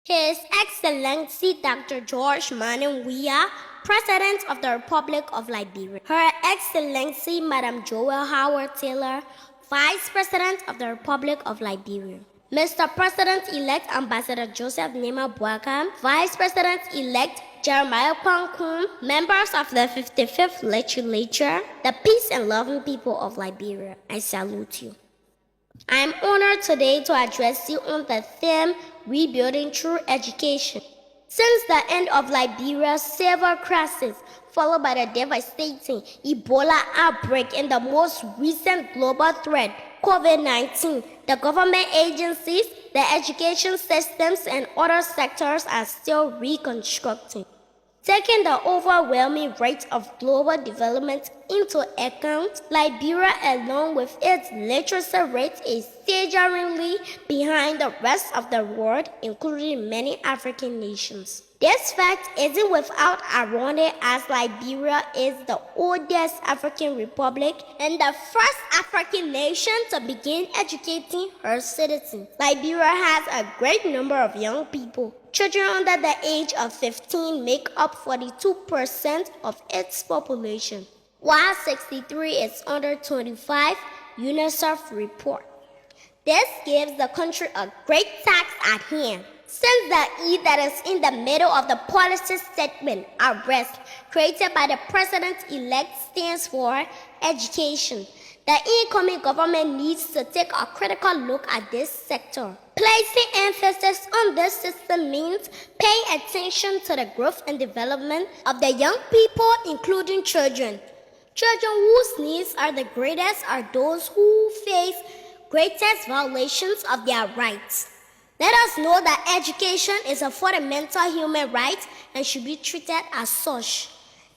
His Excellency Dr. George Manuel Weah, President of the Republic of Liberia. Her Excellency Madam Joel Howard Taylor, Vice President of the Republic of Liberia. Mr. President-elect Ambassador Joseph Nema Boakai, Vice President-elect Jeremiah Kwankum, members of the 55th Legislature, the peace and loving people of Liberia, I salute you. I am honored today to address you on the theme Rebuilding Through Education. Since the end of Liberia's severe crisis, followed by the devastating Ebola outbreak and the most recent global threat, COVID-19, the government agencies, the education systems, and other sectors are still reconstructing. Taking the overwhelming rate of global development into account, Liberia, along with its literacy rate, is staggeringly behind the rest of the world, including many African nations. This fact isn't without irony, as Liberia is the oldest African republic and the first African nation to begin educating her citizens. Liberia has a great number of young people. Children under the age of 15 make up 42% of its population, while 63 is under 25, UNICEF report. This gives the country a great task at hand. Since the E that is in the middle of the policy statement, arrest, created by the president-elect, stands for education. The incoming government needs to take a critical look at this sector. Placing emphasis on this system means paying attention to the growth and development of the young people, including children. Children whose needs are the greatest are those who face greatest violations of their rights. Let us know that education is a fundamental human right and should be treated as such.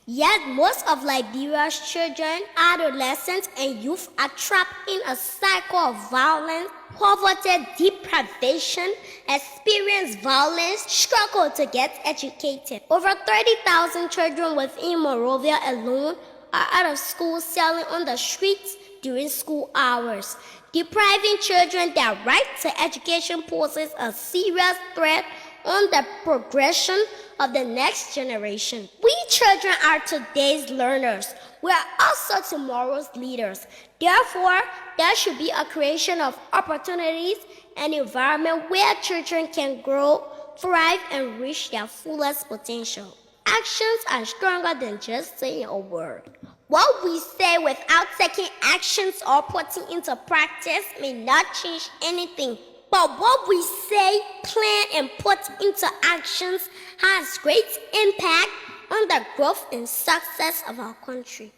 Yet most of Liberia's children, adolescents, and youth are trapped in a cycle of violence, poverty, deprivation, experience violence, struggle to get educated. Over 30,000 children within Monrovia alone are out of school, selling on the streets during school hours. Depriving children their right to education poses a serious threat on the progression of the next generation. We children are today's learners. We are also tomorrow's leaders. Therefore, there should be a creation of opportunities and environment where children can grow, thrive, and reach their fullest potential. Actions are stronger than just saying a word. What we say without taking actions or putting into practice may not change anything. But what we say, plan, and put into actions has great impact on the growth and success of our country.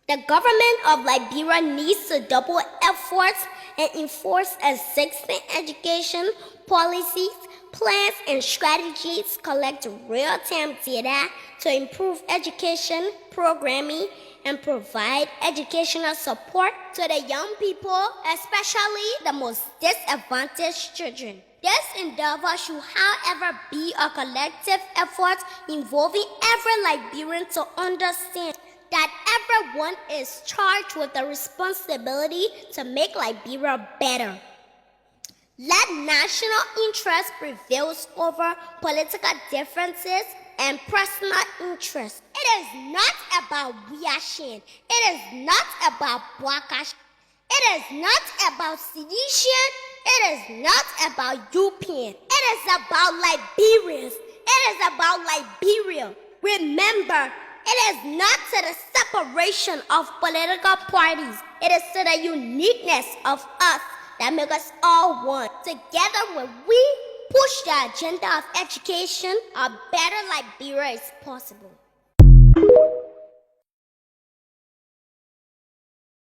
The government of Liberia needs to double efforts and enforce existing education policies, plans, and strategies, collect real-time data to improve education programming, and provide educational support to the young people, especially the most disadvantaged children. This endeavor should, however, be a collective effort involving every Liberian to understand that everyone is charged with the responsibility to make Liberia better. Let national interest prevail over political differences and personal interests. It is not about Wiashin. It is not about Bwakash. It is not about sedition. It is not about European. It is about Liberians. It is about Liberia. Remember, it is not to the separation of political parties. It is to the uniqueness of us that makes us all one. Together, when we push the agenda of education, a better Liberia is possible.